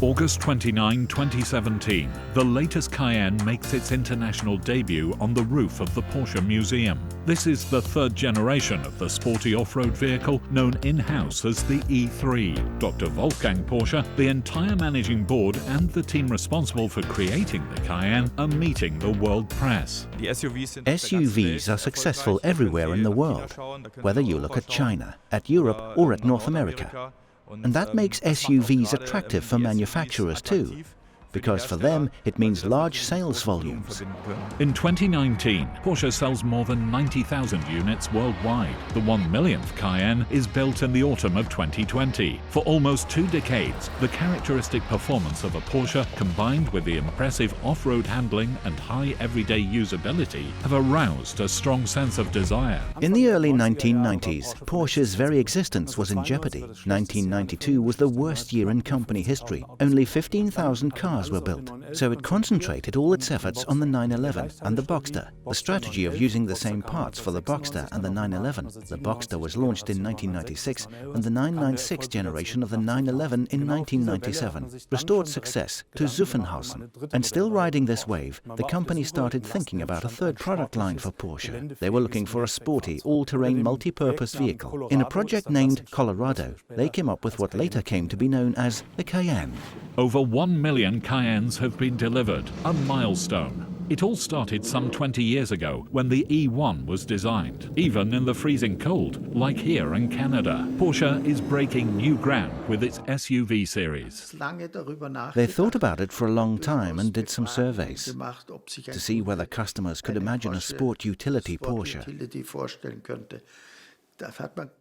August 29, 2017, the latest Cayenne makes its international debut on the roof of the Porsche Museum. This is the third generation of the sporty off-road vehicle known in-house as the E3. Dr. Wolfgang Porsche, the entire managing board and the team responsible for creating the Cayenne are meeting the world press. SUVs are successful everywhere in the world, whether you look at China, at Europe or at North America. And that makes SUVs attractive for manufacturers too, because for them it means large sales volumes. In 2019, Porsche sells more than 90,000 units worldwide. The 1 millionth Cayenne is built in the autumn of 2020. For almost 2 decades, the characteristic performance of a Porsche combined with the impressive off-road handling and high everyday usability have aroused a strong sense of desire. In the early 1990s, Porsche's very existence was in jeopardy. 1992 was the worst year in company history. Only 15,000 cars were built, so it concentrated all its efforts on the 911 and the Boxster. The strategy of using the same parts for the Boxster and the 911. The Boxster was launched in 1996 and the 996 generation of the 911 in 1997 restored success to Zuffenhausen. And still riding this wave, the company started thinking about a third product line for Porsche. They were looking for a sporty, all-terrain, multi-purpose vehicle. In a project named Colorado, they came up with what later came to be known as the Cayenne. Over 1 million Cayennes have been delivered, a milestone. It all started some 20 years ago when the E1 was designed. Even in the freezing cold, like here in Canada, Porsche is breaking new ground with its SUV series. They thought about it for a long time and did some surveys to see whether customers could imagine a sport utility Porsche.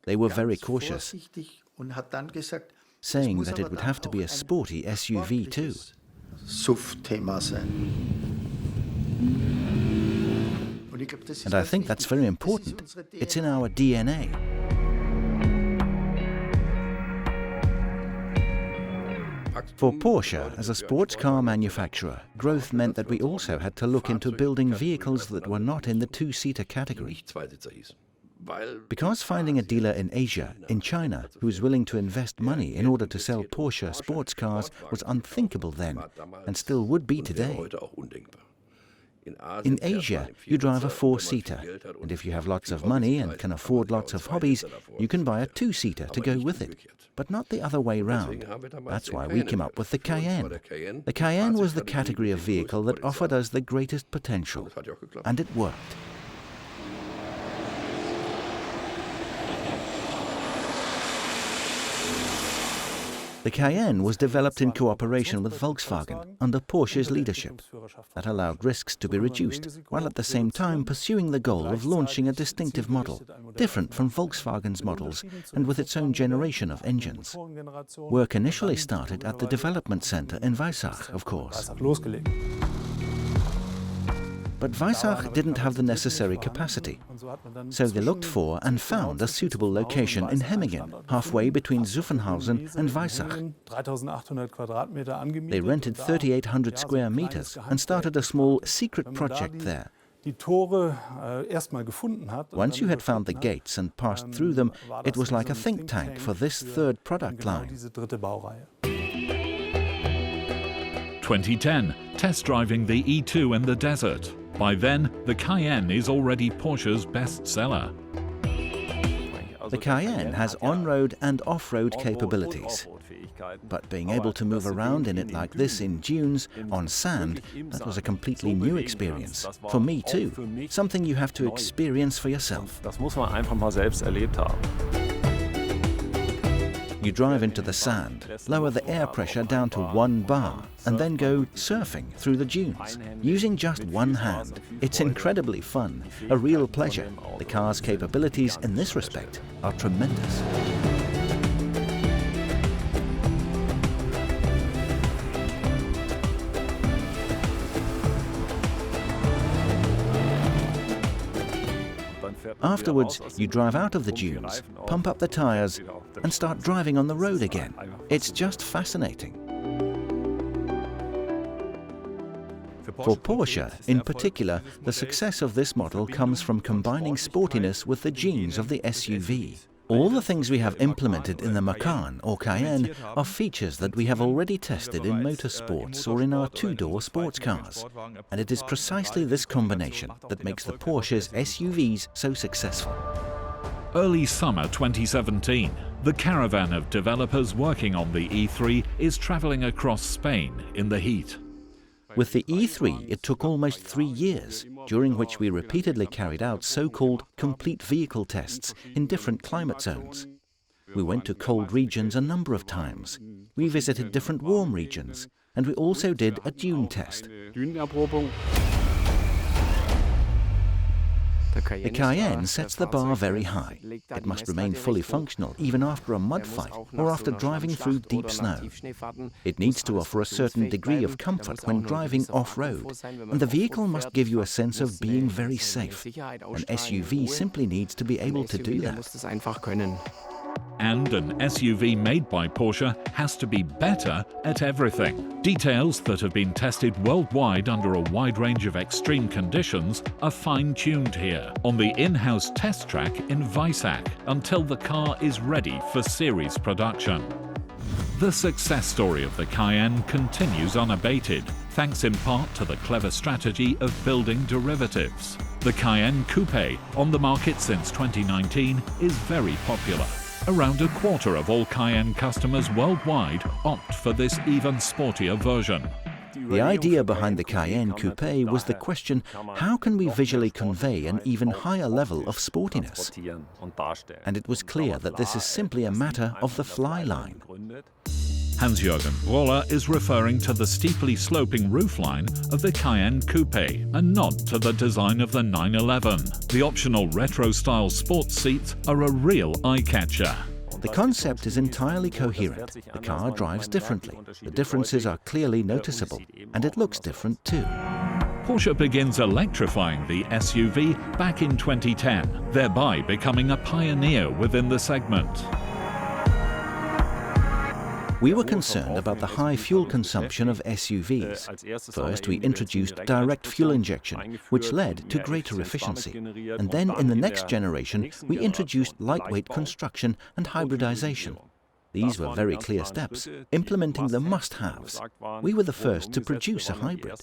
They were very cautious, saying that it would have to be a sporty SUV too. And I think that's very important. It's in our DNA. For Porsche, as a sports car manufacturer, growth meant that we also had to look into building vehicles that were not in the two-seater category. Because finding a dealer in Asia, in China, who was willing to invest money in order to sell Porsche sports cars was unthinkable then, and still would be today. In Asia, you drive a 4-seater, and if you have lots of money and can afford lots of hobbies, you can buy a 2-seater to go with it, but not the other way round. That's why we came up with the Cayenne. The Cayenne was the category of vehicle that offered us the greatest potential, and it worked. The Cayenne was developed in cooperation with Volkswagen under Porsche's leadership. That allowed risks to be reduced, while at the same time pursuing the goal of launching a distinctive model, different from Volkswagen's models and with its own generation of engines. Work initially started at the development center in Weissach, of course. But Weissach didn't have the necessary capacity, so they looked for and found a suitable location in Hemmingen, halfway between Zuffenhausen and Weissach. They rented 3,800 square meters and started a small secret project there. Once you had found the gates and passed through them, it was like a think tank for this third product line. 2010, test driving the E2 in the desert. By then, the Cayenne is already Porsche's bestseller. The Cayenne has on-road and off-road capabilities. But being able to move around in it like this in dunes, on sand, that was a completely new experience. For me too. Something you have to experience for yourself. You drive into the sand, lower the air pressure down to 1 bar, and then go surfing through the dunes, using just one hand. It's incredibly fun, a real pleasure. The car's capabilities in this respect are tremendous. Afterwards, you drive out of the dunes, pump up the tires, and start driving on the road again. It's just fascinating. For Porsche, in particular, the success of this model comes from combining sportiness with the genes of the SUV. All the things we have implemented in the Macan or Cayenne are features that we have already tested in motorsports or in our two-door sports cars. And it is precisely this combination that makes the Porsche's SUVs so successful. Early summer 2017, the caravan of developers working on the E3 is travelling across Spain in the heat. With the E3, it took almost 3 years, during which we repeatedly carried out so-called complete vehicle tests in different climate zones. We went to cold regions a number of times. We visited different warm regions, and we also did a dune test. The Cayenne sets the bar very high. It must remain fully functional even after a mud fight or after driving through deep snow. It needs to offer a certain degree of comfort when driving off-road, and the vehicle must give you a sense of being very safe. An SUV simply needs to be able to do that. And an SUV made by Porsche has to be better at everything. Details that have been tested worldwide under a wide range of extreme conditions are fine-tuned here on the in-house test track in Weissach until the car is ready for series production. The success story of the Cayenne continues unabated, thanks in part to the clever strategy of building derivatives. The Cayenne Coupe, on the market since 2019, is very popular. Around a quarter of all Cayenne customers worldwide opt for this even sportier version. The idea behind the Cayenne Coupe was the question, how can we visually convey an even higher level of sportiness? And it was clear that this is simply a matter of the fly line. Hans-Jürgen Broller is referring to the steeply sloping roofline of the Cayenne Coupe, a nod to the design of the 911. The optional retro-style sports seats are a real eye-catcher. The concept is entirely coherent. The car drives differently. The differences are clearly noticeable, and it looks different too. Porsche begins electrifying the SUV back in 2010, thereby becoming a pioneer within the segment. We were concerned about the high fuel consumption of SUVs. First, we introduced direct fuel injection, which led to greater efficiency. And then in the next generation, we introduced lightweight construction and hybridization. These were very clear steps, implementing the must-haves. We were the first to produce a hybrid.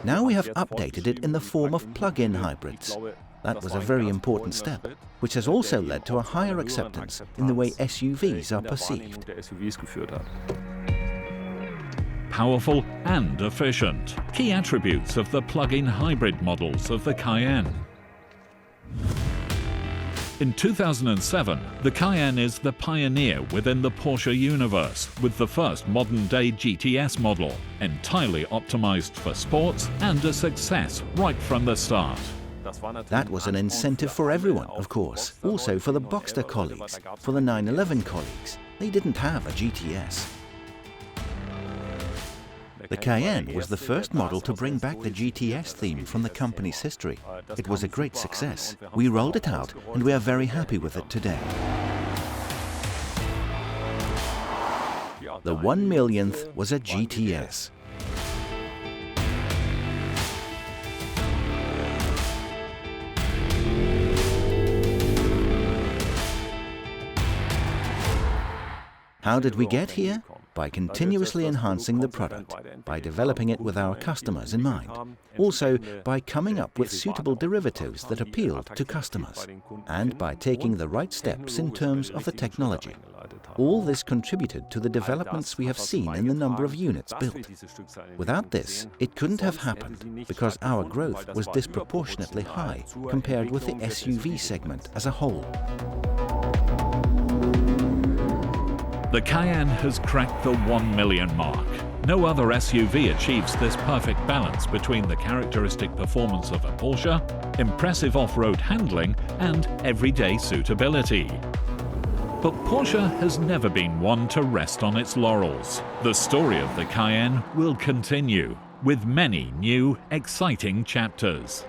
Now we have updated it in the form of plug-in hybrids. That was a very important step, which has also led to a higher acceptance in the way SUVs are perceived. Powerful and efficient, key attributes of the plug-in hybrid models of the Cayenne. In 2007, the Cayenne is the pioneer within the Porsche universe with the first modern-day GTS model, entirely optimized for sports and a success right from the start. That was an incentive for everyone, of course, also for the Boxster colleagues, for the 911 colleagues. They didn't have a GTS. The Cayenne was the first model to bring back the GTS theme from the company's history. It was a great success. We rolled it out, and we are very happy with it today. The 1 millionth was a GTS. How did we get here? By continuously enhancing the product, by developing it with our customers in mind, also by coming up with suitable derivatives that appealed to customers, and by taking the right steps in terms of the technology. All this contributed to the developments we have seen in the number of units built. Without this, it couldn't have happened, because our growth was disproportionately high compared with the SUV segment as a whole. The Cayenne has cracked the 1 million mark. No other SUV achieves this perfect balance between the characteristic performance of a Porsche, impressive off-road handling, and everyday suitability. But Porsche has never been one to rest on its laurels. The story of the Cayenne will continue, with many new, exciting chapters.